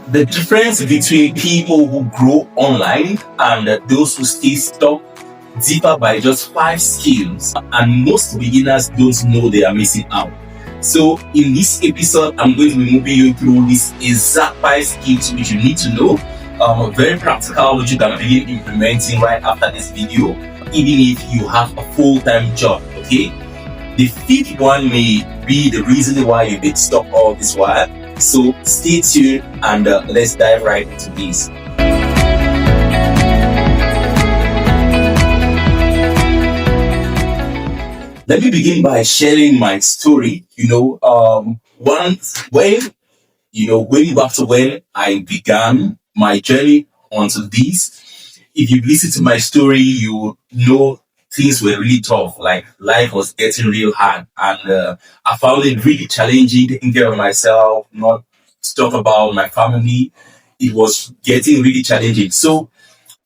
The difference between people who grow online and those who stay stuck differ by just 5 skills, and most beginners don't know they are missing out. So, in this episode, I'm going to be moving you through these exact 5 skills which you need to know. Very practical, which you can begin implementing right after this video, even if you have a full-time job. Okay. The fifth one may be the reason why you've been stuck all this while. So stay tuned and let's dive right into this. Let me begin by sharing my story. Once way back to when I began my journey onto this. If you listen to my story, you know things were really tough. Like life was getting real hard, and I found it really challenging taking care of myself. Not to talk about my family, it was getting really challenging. So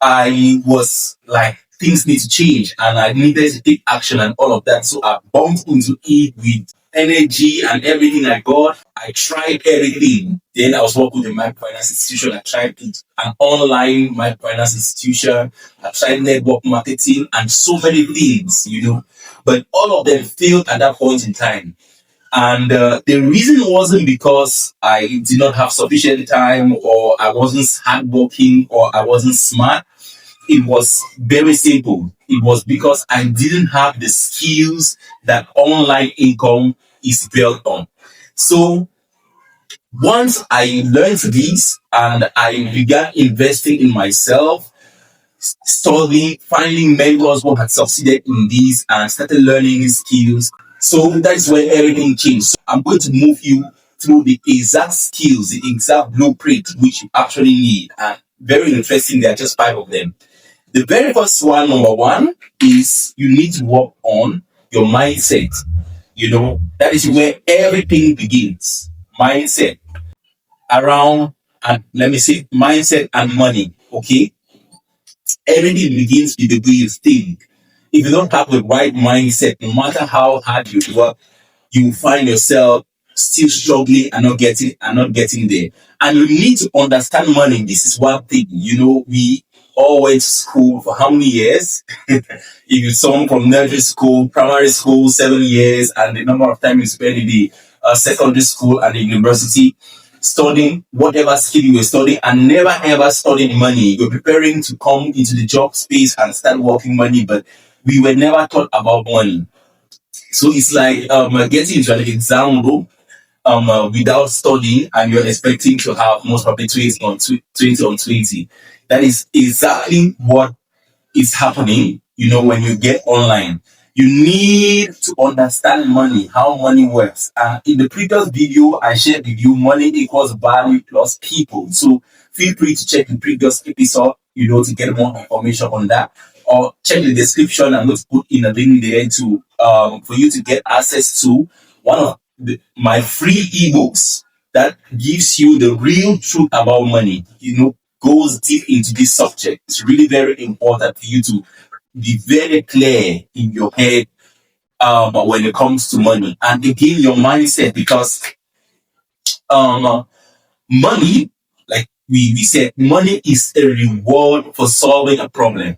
I was like, things need to change, and I needed to take action and all of that. So I bumped into it with energy and everything I got. I tried everything. Then I was working with a microfinance institution. I tried an online microfinance institution. I tried network marketing and so many things. But all of them failed at that point in time. And the reason wasn't because I did not have sufficient time, or I wasn't hardworking, or I wasn't smart. It was very simple. It was because I didn't have the skills that online income is built on. So once I learned this and I began investing in myself, studying, finding mentors who had succeeded in this and started learning these skills. So that is where everything changed. So I'm going to move you through the exact skills, the exact blueprint which you actually need. And very interesting, there are just 5 of them. The very first one, number one, is you need to work on your mindset. That is where everything begins. Mindset around, and let me say, mindset and money. Okay. Everything begins with the way you think. If you don't have the right mindset, no matter how hard you work, you will find yourself still struggling and not getting there. And you need to understand money. This is one thing. We all went to school for how many years? If you saw from nursery school, primary school, 7 years, and the number of time you spend in the secondary school and the university studying whatever skill you were studying, and never ever studying money. You're preparing to come into the job space and start working money, but we were never taught about money. So it's like getting into an exam room without studying, and you're expecting to have most probably 20 on 20 on 20. That is exactly what is happening, when you get online. You need to understand money, how money works. And in the previous video, I shared with you money equals value plus people. So feel free to check the previous episode, to get more information on that. Or check the description. I'm going to put in a link there to for you to get access to one of my free ebooks that gives you the real truth about money. Goes deep into this subject. It's really very important for you to be very clear in your head when it comes to money, and again your mindset, because money, like we said, money is a reward for solving a problem.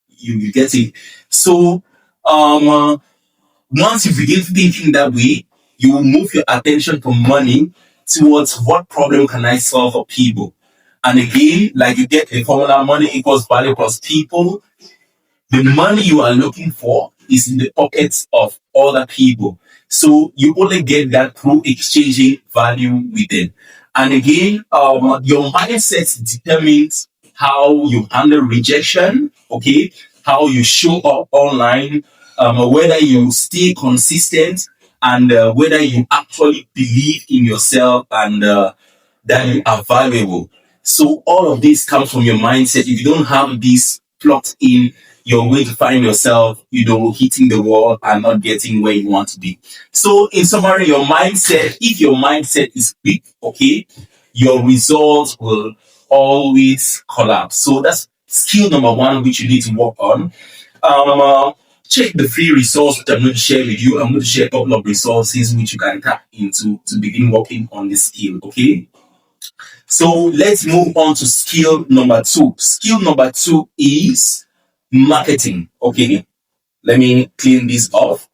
You get it. So once you begin thinking that way, you will move your attention from money towards what problem can I solve for people. And again, like you get the formula, money equals value plus people. The money you are looking for is in the pockets of other people. So you only get that through exchanging value with them. And again, your mindset determines how you handle rejection, okay? How you show up online, whether you stay consistent, and whether you actually believe in yourself and that you are valuable. So all of this comes from your mindset. If you don't have this plugged in, you're going to find yourself, hitting the wall and not getting where you want to be. So in summary, your mindset, if your mindset is weak, okay, your results will always collapse. So that's skill number one, which you need to work on. Check the free resource which I'm going to share with you. I'm going to share a couple of resources which you can tap into to begin working on this skill, okay? So let's move on to skill number two. Skill number two is marketing. Okay, let me clean this off.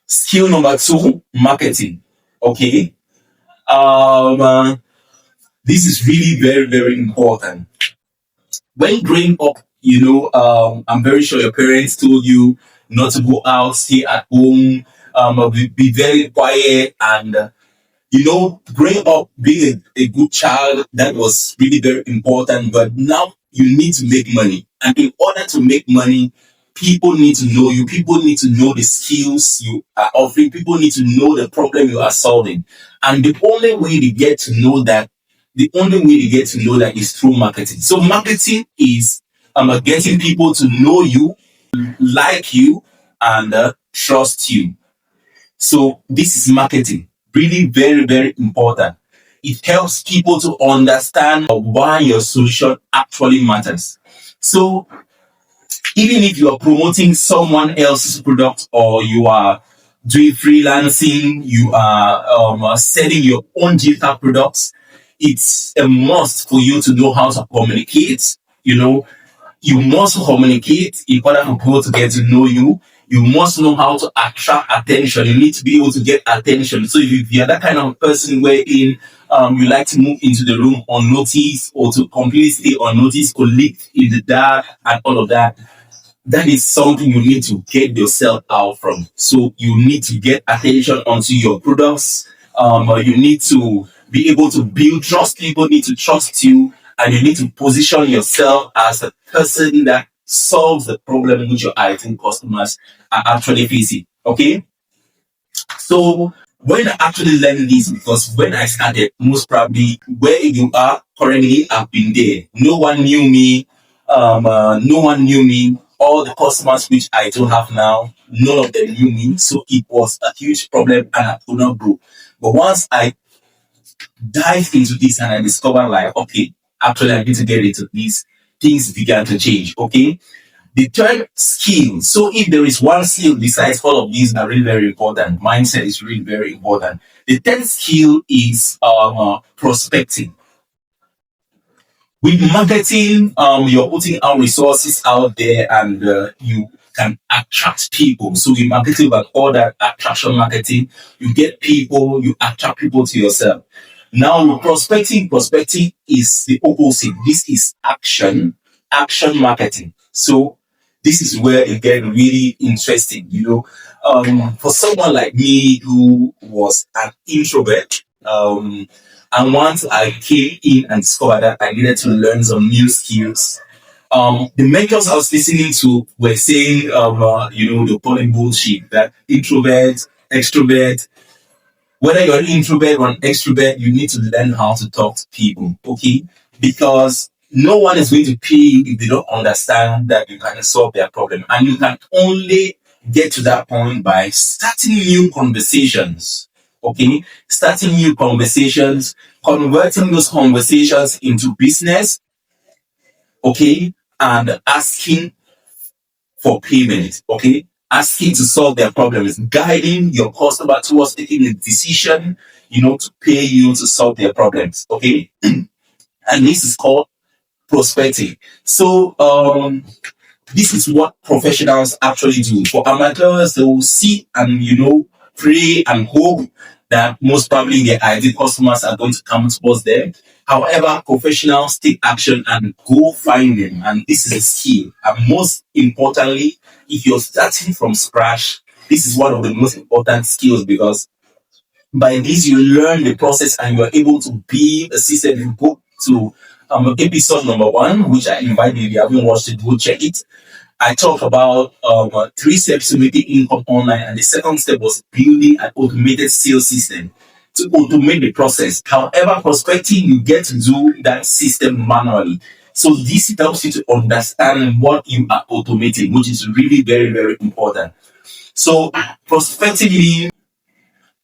Skill number two, marketing. Okay, um, uh, this is really very, very important. When growing up, I'm very sure your parents told you not to go out, stay at home, be very quiet, and growing up, being a good child, that was really very important. But now you need to make money. And in order to make money, people need to know you. People need to know the skills you are offering. People need to know the problem you are solving. And the only way they get to know that is through marketing. So marketing is getting people to know you, like you, and trust you. So this is marketing. Really very, very important. It helps people to understand why your solution actually matters. So even if you are promoting someone else's product or you are doing freelancing, you are selling your own digital products, it's a must for you to know how to communicate. You must communicate in order for people to get to know you. You must know how to attract attention. You need to be able to get attention. So if you're that kind of person wherein you like to move into the room unnoticed or to completely stay unnoticed, collect in the dark and all of that, that is something you need to get yourself out from. So you need to get attention onto your products. You need to be able to build trust. People need to trust you, and you need to position yourself as a person that solves the problem which your ideal customers are actually facing. Okay. So when I actually learned this, because when I started, most probably where you are currently, I've been there. No one knew me. No one knew me. All the customers which I do have now, none of them knew me. So it was a huge problem and I could not grow. But once I dived into this and I discovered like, okay, actually I need to get into this, things began to change. Okay. The third skill. So if there is one skill besides all of these are really very important, mindset is really very important. The third skill is prospecting. With marketing, you're putting our resources out there and you can attract people. So with marketing, but all that attraction marketing, you get people, you attract people to yourself. Now, with prospecting is the opposite. This is action marketing. So this is where it gets really interesting. For someone like me who was an introvert, and once I came in and discovered that I needed to learn some new skills, the mentors I was listening to were saying, the calling bullshit that introvert, extrovert, whether you're an introvert or an extrovert, you need to learn how to talk to people, okay? Because no one is going to pay you if they don't understand that you can solve their problem. And you can only get to that point by starting new conversations, okay? Starting new conversations, converting those conversations into business, okay? And asking for payment, okay? Asking to solve their problems, guiding your customer towards taking a decision, to pay you to solve their problems, okay? And this is called prospecting. So, this is what professionals actually do. For amateurs, they will see and, pray and hope that most probably their ideal customers are going to come towards them. However, professionals take action and go find them. And this is a skill. And most importantly, if you're starting from scratch, this is one of the most important skills because by this you learn the process and you are able to build a system. You go to episode number 1, which I invite you. If you haven't watched it, go check it. I talked about 3 steps to making income online, and the second step was building an automated sales system to automate the process. However, prospecting, you get to do that system manually. So this helps you to understand what you are automating, which is really very, very important. So prospecting means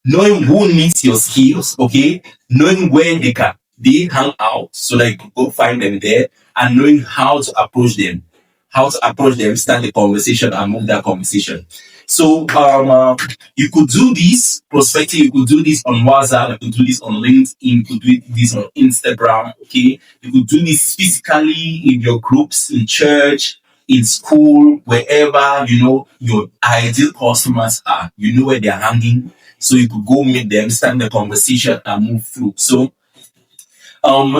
knowing who needs your skills, okay? Knowing where they hang out so that you can go find them there, and knowing how to approach them. How to approach them, start the conversation and move that conversation. So you could do this prospecting, you could do this on WhatsApp, you could do this on LinkedIn, you could do this on Instagram, okay? You could do this physically in your groups, in church, in school, wherever you know your ideal customers are. You know where they're hanging. So you could go meet them, start the conversation and move through. So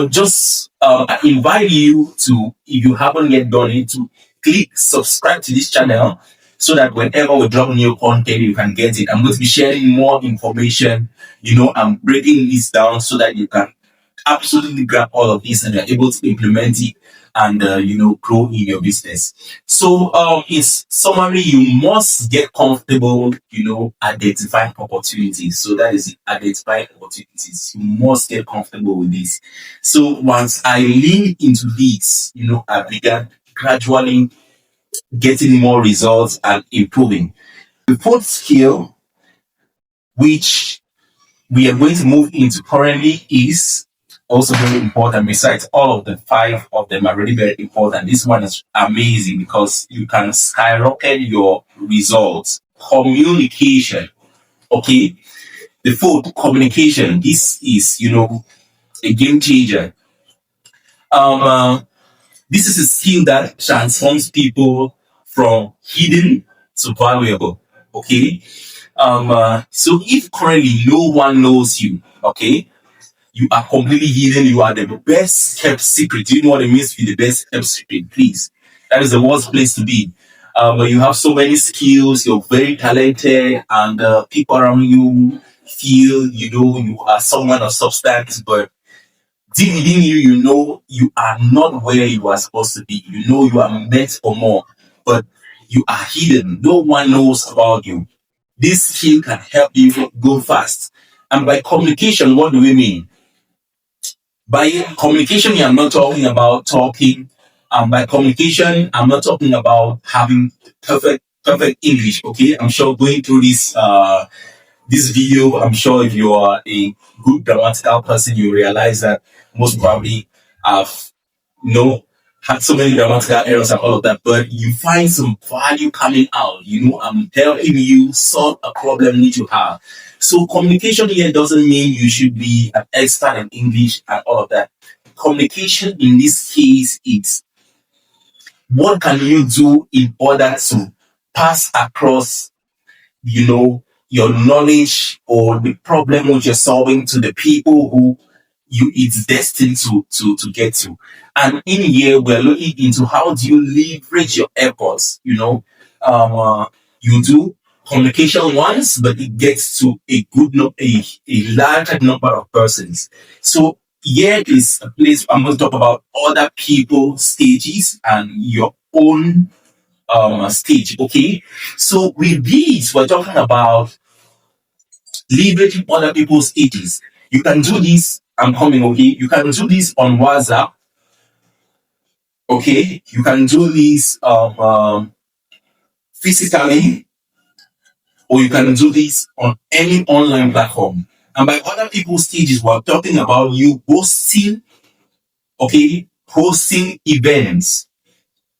just I invite you to, if you haven't yet done it, to click subscribe to this channel so that whenever we drop new content, you can get it. I'm going to be sharing more information. I'm breaking this down so that you can absolutely grab all of this and you're able to implement it and grow in your business. So it's summary, you must get comfortable, identifying opportunities. So that is it, identifying opportunities. You must get comfortable with this. So once I lean into this, I began gradually getting more results and improving. The fourth skill, which we are going to move into currently, is also very important. Besides all of the five of them are really very important. This one is amazing because you can skyrocket your results. Communication. Okay. The fourth, communication. This is, a game changer. Um, uh, this is a skill that transforms people from hidden to valuable. Okay. So if currently no one knows you, okay, you are completely hidden. You are the best kept secret. Do you know what it means to be the best kept secret? Please. That is the worst place to be. But you have so many skills, you're very talented, and people around you feel, you are someone of substance, but deep within you, you are not where you are supposed to be. You are meant for more, but you are hidden. No one knows about you. This skill can help you go fast. And by communication, what do we mean? By communication, I'm not talking about talking. By communication, I'm not talking about having perfect English. Okay, I'm sure going through this video, I'm sure if you are a good grammatical person, you realize that most probably I've had so many grammatical errors and all of that, but you find some value coming out. I'm helping you solve a problem which you have. So communication here doesn't mean you should be an expert in English and all of that. Communication in this case, it's what can you do in order to pass across your knowledge or the problem which you're solving to the people who it's destined to get to. And in here we're looking into how do you leverage your efforts. You do communication once, but it gets to a larger number of persons. So here is a place I'm going to talk about other people stages and your own stage. Okay, so with these we're talking about leveraging other people's ages. You can do this. I'm coming, okay? You can do this on WhatsApp, okay? You can do this physically, or you can do this on any online platform. And by other people's stages, we're talking about you hosting, okay? Hosting events.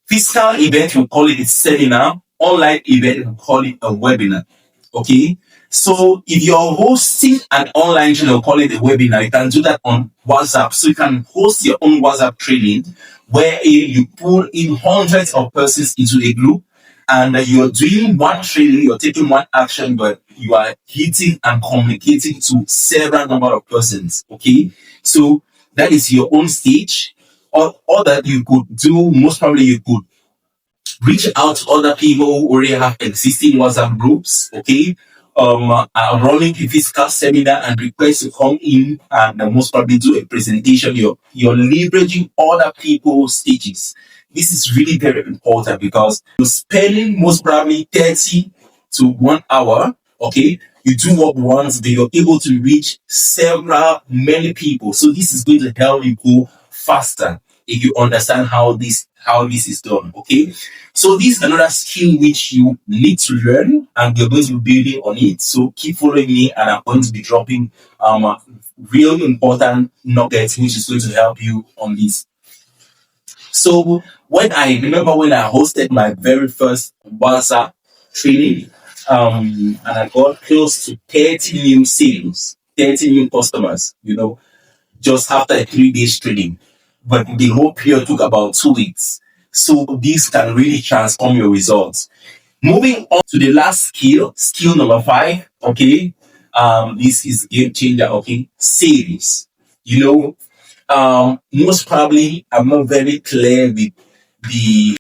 Physical event, we call it a seminar. Online event, we call it a webinar. Okay. So if you're hosting an online channel, call it a webinar, you can do that on WhatsApp. So you can host your own WhatsApp training where you pull in hundreds of persons into a group and you're doing one training, you're taking one action, but you are hitting and communicating to several number of persons. Okay. So that is your own stage. Or that you could do, most probably you could reach out to other people who already have existing WhatsApp groups, okay? Are running a physical seminar and request to come in and most probably do a presentation. You're leveraging other people's stages. This is really very important because you're spending most probably 30 to 1 hour, okay? You do work once, but you're able to reach many people. So this is going to help you go faster if you understand how this is done. Okay, so this is another skill which you need to learn, and you're going to be building on it. So keep following me, and I'm going to be dropping real important nuggets which is going to help you on this. So when I hosted my very first WhatsApp training, and I got close to 30 new sales, 30 new customers, just after a 3 days trading. But the whole period took about 2 weeks. So this can really transform your results. Moving on to the last skill number 5. Okay. This is game changer. Okay. Sales. You know, most probably I'm not very clear with the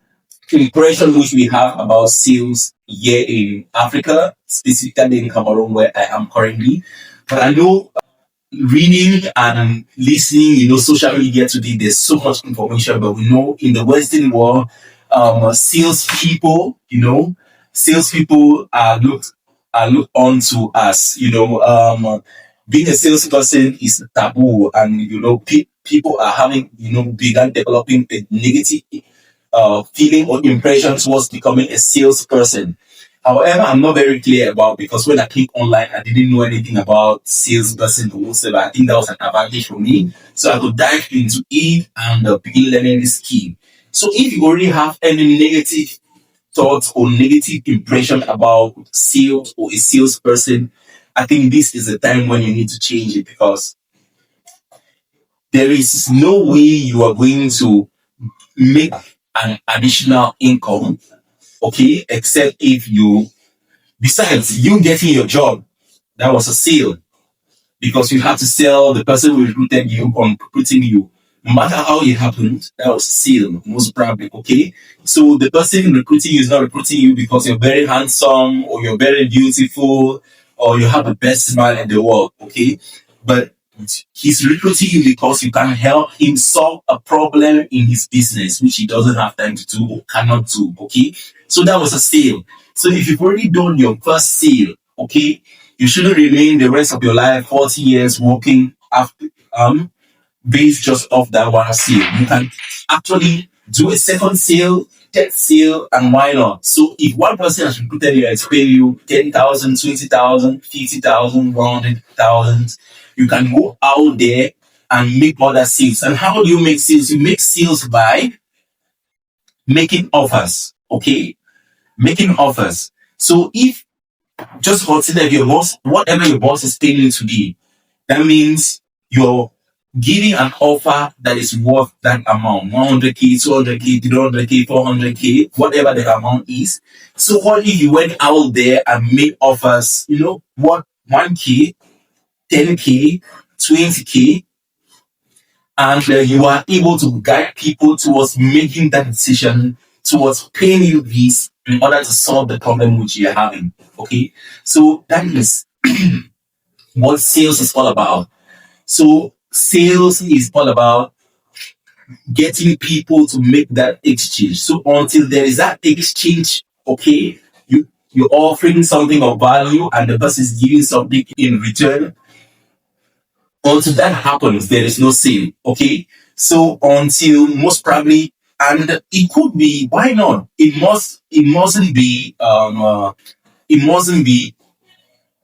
impression which we have about sales here in Africa, specifically in Cameroon, where I am currently. But I know reading and listening, social media today, there's so much information, but we know in the Western world, salespeople, salespeople are looked on to as, being a salesperson is taboo, and people are having, began developing a negative feeling or impression towards becoming a salesperson. However, I'm not very clear about, because when I click online, I didn't know anything about salesperson or whatever. I think that was an advantage for me. So I could dive into it and begin learning this skill. So if you already have any negative thoughts or negative impression about sales or a salesperson, I think this is the time when you need to change it, because there is no way you are going to make an additional income, okay, except if you, besides you getting your job, that was a sale, because you have to sell the person who recruited you on recruiting you. No matter how it happened, that was a sale, most probably, okay? So the person recruiting you is not recruiting you because you're very handsome or you're very beautiful or you have the best smile in the world, okay? But he's recruiting you because you can help him solve a problem in his business, which he doesn't have time to do or cannot do, okay? So that was a sale. So if you've already done your first sale, okay, you shouldn't remain the rest of your life, 40 years working after, based just off that one sale. You can actually do a second sale, third sale, and why not? So if one person has recruited you and pay you 10,000, 20,000, 50,000, 100,000, you can go out there and make other sales. And how do you make sales? You make sales by making offers. Okay, making offers. So if, just consider your boss, whatever your boss is paying you today, that means you're giving an offer that is worth that amount, 100k, 200k, 300k, 400k, whatever the amount is. So what if you went out there and made offers, what, 1k, 10k, 20k, and you are able to guide people towards making that decision, towards paying you this in order to solve the problem which you're having. Okay, so that is what sales is all about. So sales is all about getting people to make that exchange. So until there is that exchange, okay, you're offering something of value and the person is giving something in return. Until that happens, there is no sale. Okay, so until, most probably, and it could be, why not? It mustn't be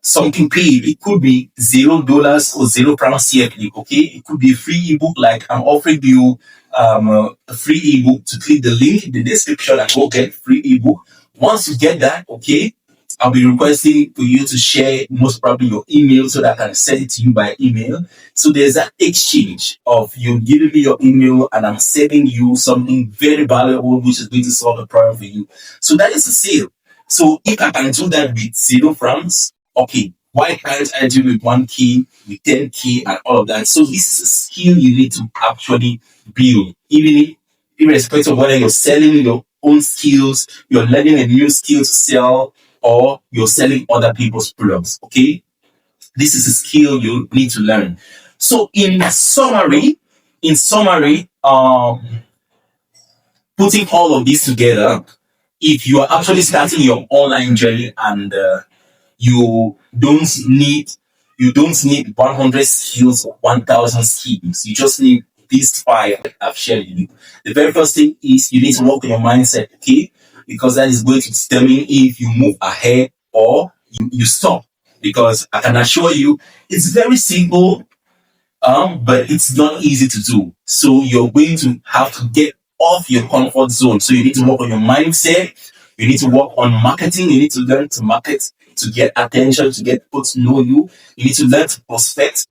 something paid. It could be $0 or £0 CFD. Okay, it could be a free ebook, like I'm offering you a free ebook. To click the link in the description and go get free ebook. Once you get that, okay, I'll be requesting for you to share, most probably, your email so that I can send it to you by email. So there's that exchange of you giving me your email and I'm sending you something very valuable which is going to solve the problem for you. So that is a sale. So if I can do that with £0, okay, why can't I do with 1k, with 10k, and all of that? So this is a skill you need to actually build, irrespective of whether you're selling your own skills, you're learning a new skill to sell, or you're selling other people's products. Okay, this is a skill you need to learn. So in summary, putting all of this together, if you are actually starting your online journey and you don't need 100 skills or 1,000 skills. You just need these 5 that I've shared with you. The very first thing is you need to work on your mindset, okay? Because that is going to determine if you move ahead or you stop. Because I can assure you, it's very simple, but it's not easy to do. So you're going to have to get off your comfort zone. So you need to work on your mindset. You need to work on marketing. You need to learn to market. to get attention, to get people to know you. You need to learn to prospect,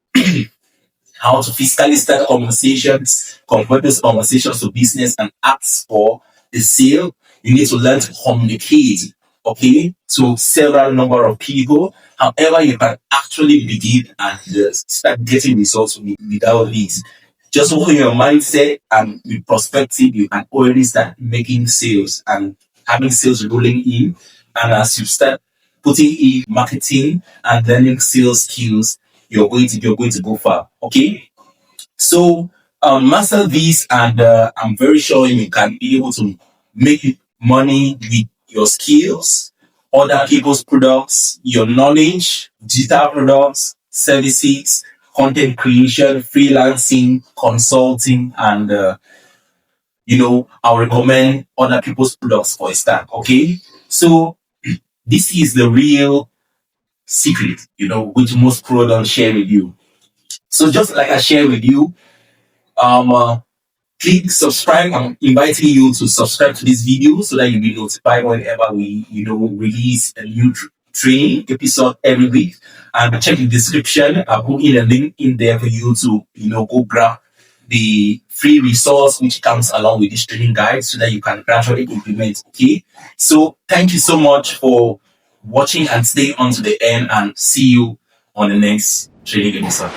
how to physically start conversations, convert those conversations to business and ask for the sale. You need to learn to communicate, okay, to several number of people. However, you can actually begin and start getting results without this. Just open your mindset and with perspective, you can already start making sales and having sales rolling in. And as you start putting in marketing and learning sales skills, you're going to go far. Okay. So master this, and I'm very sure you can be able to make money with your skills, other people's products, your knowledge, digital products, services, content creation, freelancing, consulting, and I'll recommend other people's products for a start. Okay, so this is the real secret, which most pro don't share with you. So just like I share with you, um, click subscribe. I'm inviting you to subscribe to this video so that you'll be notified whenever we, release a new training episode every week. And check the description. I'll put in a link in there for you to, go grab the free resource which comes along with this training guide so that you can gradually implement. Okay. So thank you so much for watching and stay on to the end, and see you on the next training episode.